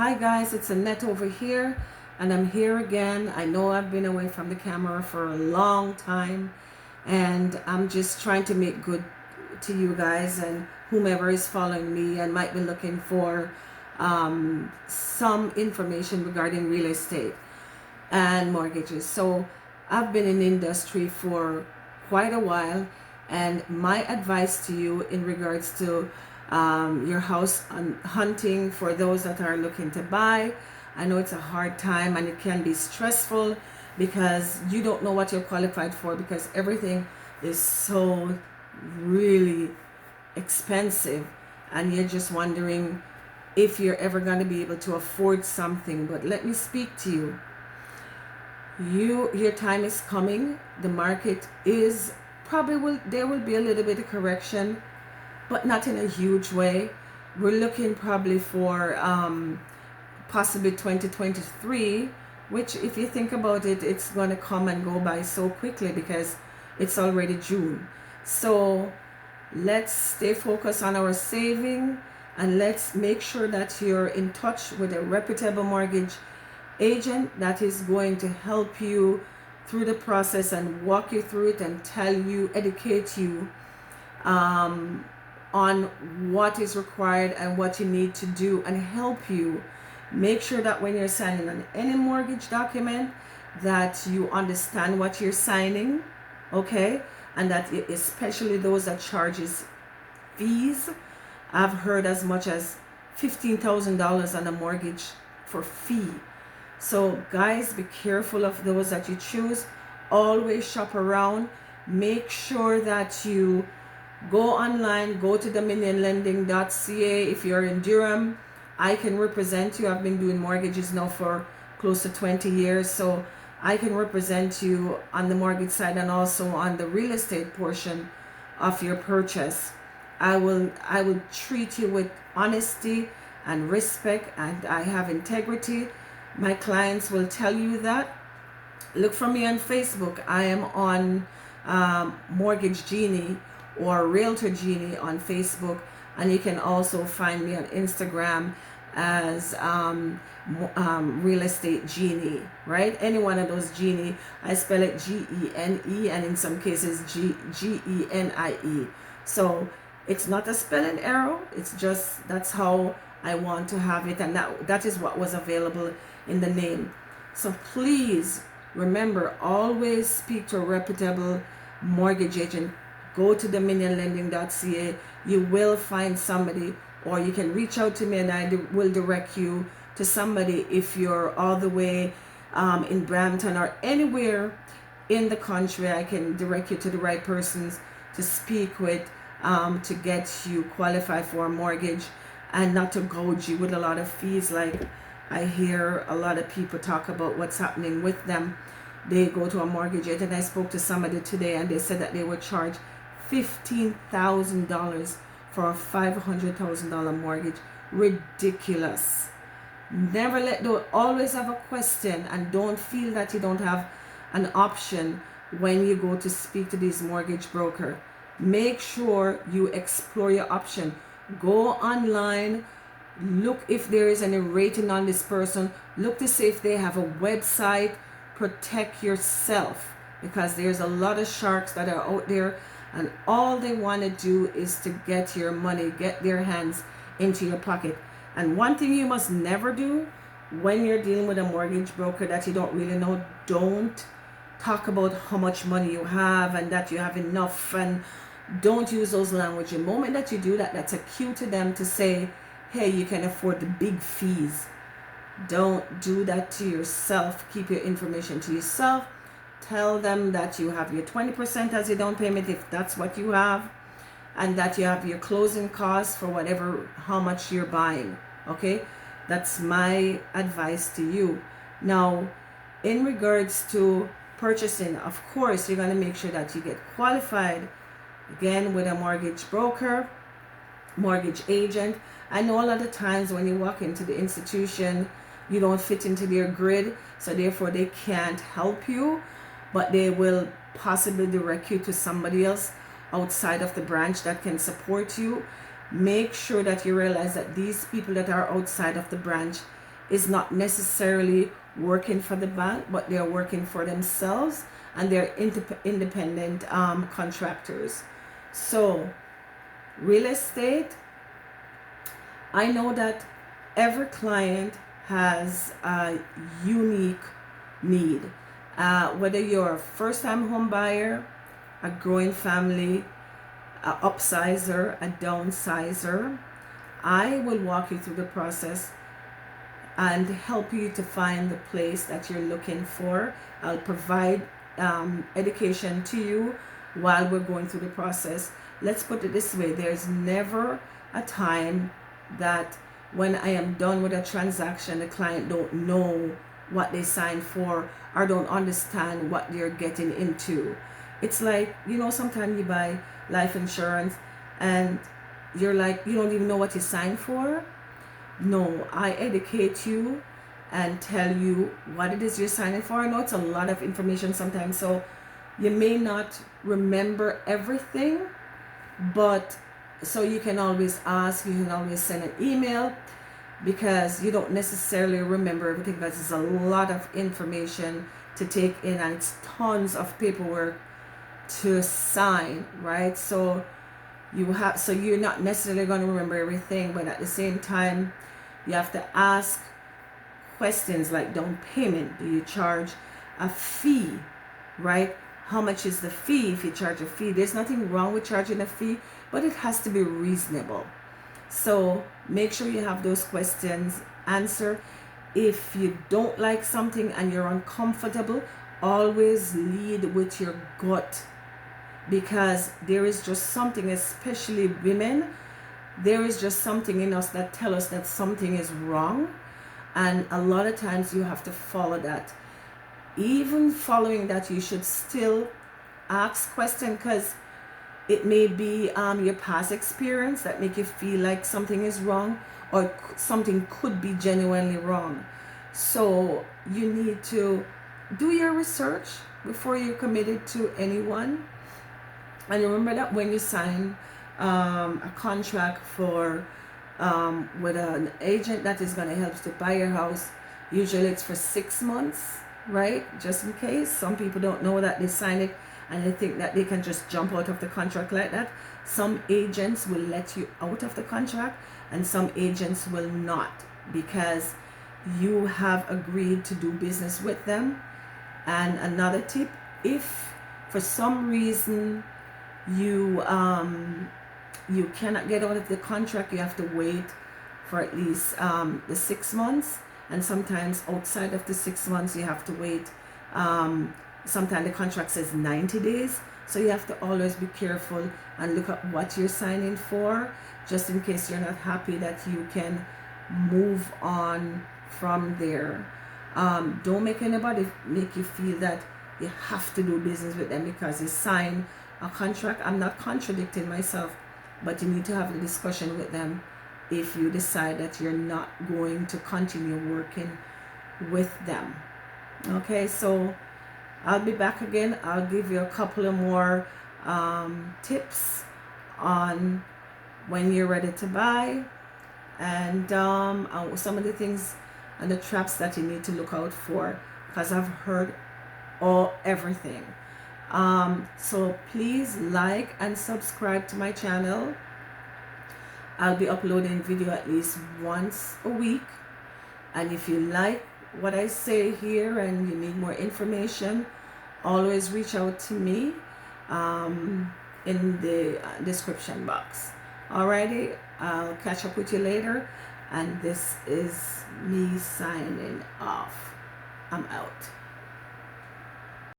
Hi guys, it's Annette over here, and I'm here again. I know I've been away from the camera for a long time, and I'm just trying to make good to you guys and whomever is following me and might be looking for some information regarding real estate and mortgages. So I've been in the industry for quite a while, and my advice to you in regards to your house hunting for those that are looking to buy. I know it's a hard time and it can be stressful because you don't know what you're qualified for because everything is so really expensive, and you're just wondering if you're ever going to be able to afford something. But let me speak to you. Your time is coming. The market is probably there will be a little bit of correction, but not in a huge way. We're looking probably for possibly 2023, which if you think about it, it's going to come and go by so quickly because it's already June. So let's stay focused on our saving, and let's make sure that you're in touch with a reputable mortgage agent that is going to help you through the process and walk you through it and tell you, educate you on what is required and what you need to do, and help you make sure that when you're signing on any mortgage document that you understand what you're signing, okay? And that especially those that charges fees. I've heard as much as $15,000 on a mortgage for fee. So guys, be careful of those that you choose. Always shop around. Make sure that you go online, go to dominionlending.ca. If you're in Durham, I can represent you. I've been doing mortgages now for close to 20 years, so I can represent you on the mortgage side and also on the real estate portion of your purchase. I will treat you with honesty and respect, and I have integrity. My clients will tell you that. Look for me on Facebook. I am on Mortgage Genie or Realtor Genie on Facebook, and you can also find me on Instagram as Real Estate Genie, right? Any one of those Genie. I spell it Genie, and in some cases Genie. So it's not a spelling error. It's just that's how I want to have it, and that is what was available in the name. So please remember, always speak to a reputable mortgage agent. Go to dominionlending.ca. You will find somebody, or you can reach out to me and I will direct you to somebody if you're all the way in Brampton or anywhere in the country. I can direct you to the right persons to speak with to get you qualified for a mortgage and not to gouge you with a lot of fees. Like I hear a lot of people talk about what's happening with them. They go to a mortgage agent. I spoke to somebody today and they said that they were charged $15,000 for a $500,000 mortgage. Ridiculous. Never let go. Always have a question, and don't feel that you don't have an option when you go to speak to this mortgage broker. Make sure you explore your option. Go online, look if there is any rating on this person, look to see if they have a website. Protect yourself, because there's a lot of sharks that are out there, and all they want to do is to get your money, get their hands into your pocket. And one thing you must never do when you're dealing with a mortgage broker that you don't really know, don't talk about how much money you have and that you have enough, and don't use those language. The moment that you do that, that's a cue to them to say, hey, you can afford the big fees. Don't do that to yourself. Keep your information to yourself. Tell them that you have your 20% as your down payment if that's what you have, and that you have your closing costs for whatever, how much you're buying. Okay, that's my advice to you. Now, in regards to purchasing, of course, you're going to make sure that you get qualified again with a mortgage broker, mortgage agent. I know a lot of times when you walk into the institution, you don't fit into their grid, so therefore they can't help you, but they will possibly direct you to somebody else outside of the branch that can support you. Make sure that you realize that these people that are outside of the branch is not necessarily working for the bank, but they're working for themselves, and they're independent contractors. So real estate, I know that every client has a unique need. Whether you're a first-time home buyer, a growing family, a upsizer, a downsizer, I will walk you through the process and help you to find the place that you're looking for. I'll provide education to you while we're going through the process. Let's put it this way: there's never a time that when I am done with a transaction, the client don't know what they signed for or don't understand what they're getting into. It's like, sometimes you buy life insurance and you're like, you don't even know what you signed for. No, I educate you and tell you what it is you're signing for. I know it's a lot of information sometimes, so you may not remember everything, but so you can always ask, you can always send an email, because you don't necessarily remember everything, because it's a lot of information to take in and it's tons of paperwork to sign, right? So you're not necessarily going to remember everything, but at the same time you have to ask questions like down payment. Do you charge a fee, right? How much is the fee? If you charge a fee, there's nothing wrong with charging a fee, but it has to be reasonable. So make sure you have those questions answered. If you don't like something and you're uncomfortable, always lead with your gut, because there is just something, especially women, there is just something in us that tell us that something is wrong, and a lot of times you have to follow that. Even following that, you should still ask questions, because it may be your past experience that make you feel like something is wrong, or something could be genuinely wrong. So you need to do your research before you're committed to anyone. And remember that when you sign a contract for with an agent that is going to help you to buy your house, usually it's for 6 months, right? Just in case. Some people don't know that they sign it and they think that they can just jump out of the contract like that. Some agents will let you out of the contract and some agents will not, because you have agreed to do business with them. And another tip, if for some reason you cannot get out of the contract, you have to wait for at least the 6 months, and sometimes outside of the 6 months you have to wait. Sometimes the contract says 90 days, so you have to always be careful and look at what you're signing for, just in case you're not happy, that you can move on from there. Don't make anybody make you feel that you have to do business with them because you sign a contract. I'm not contradicting myself, but you need to have a discussion with them if you decide that you're not going to continue working with them. Okay, so I'll be back again. I'll give you a couple of more tips on when you're ready to buy, and some of the things and the traps that you need to look out for, because I've heard everything. So please like and subscribe to my channel. I'll be uploading video at least once a week, and if you like what I say here and you need more information, always reach out to me in the description box. Alrighty, I'll catch up with you later, and this is me signing off. I'm out.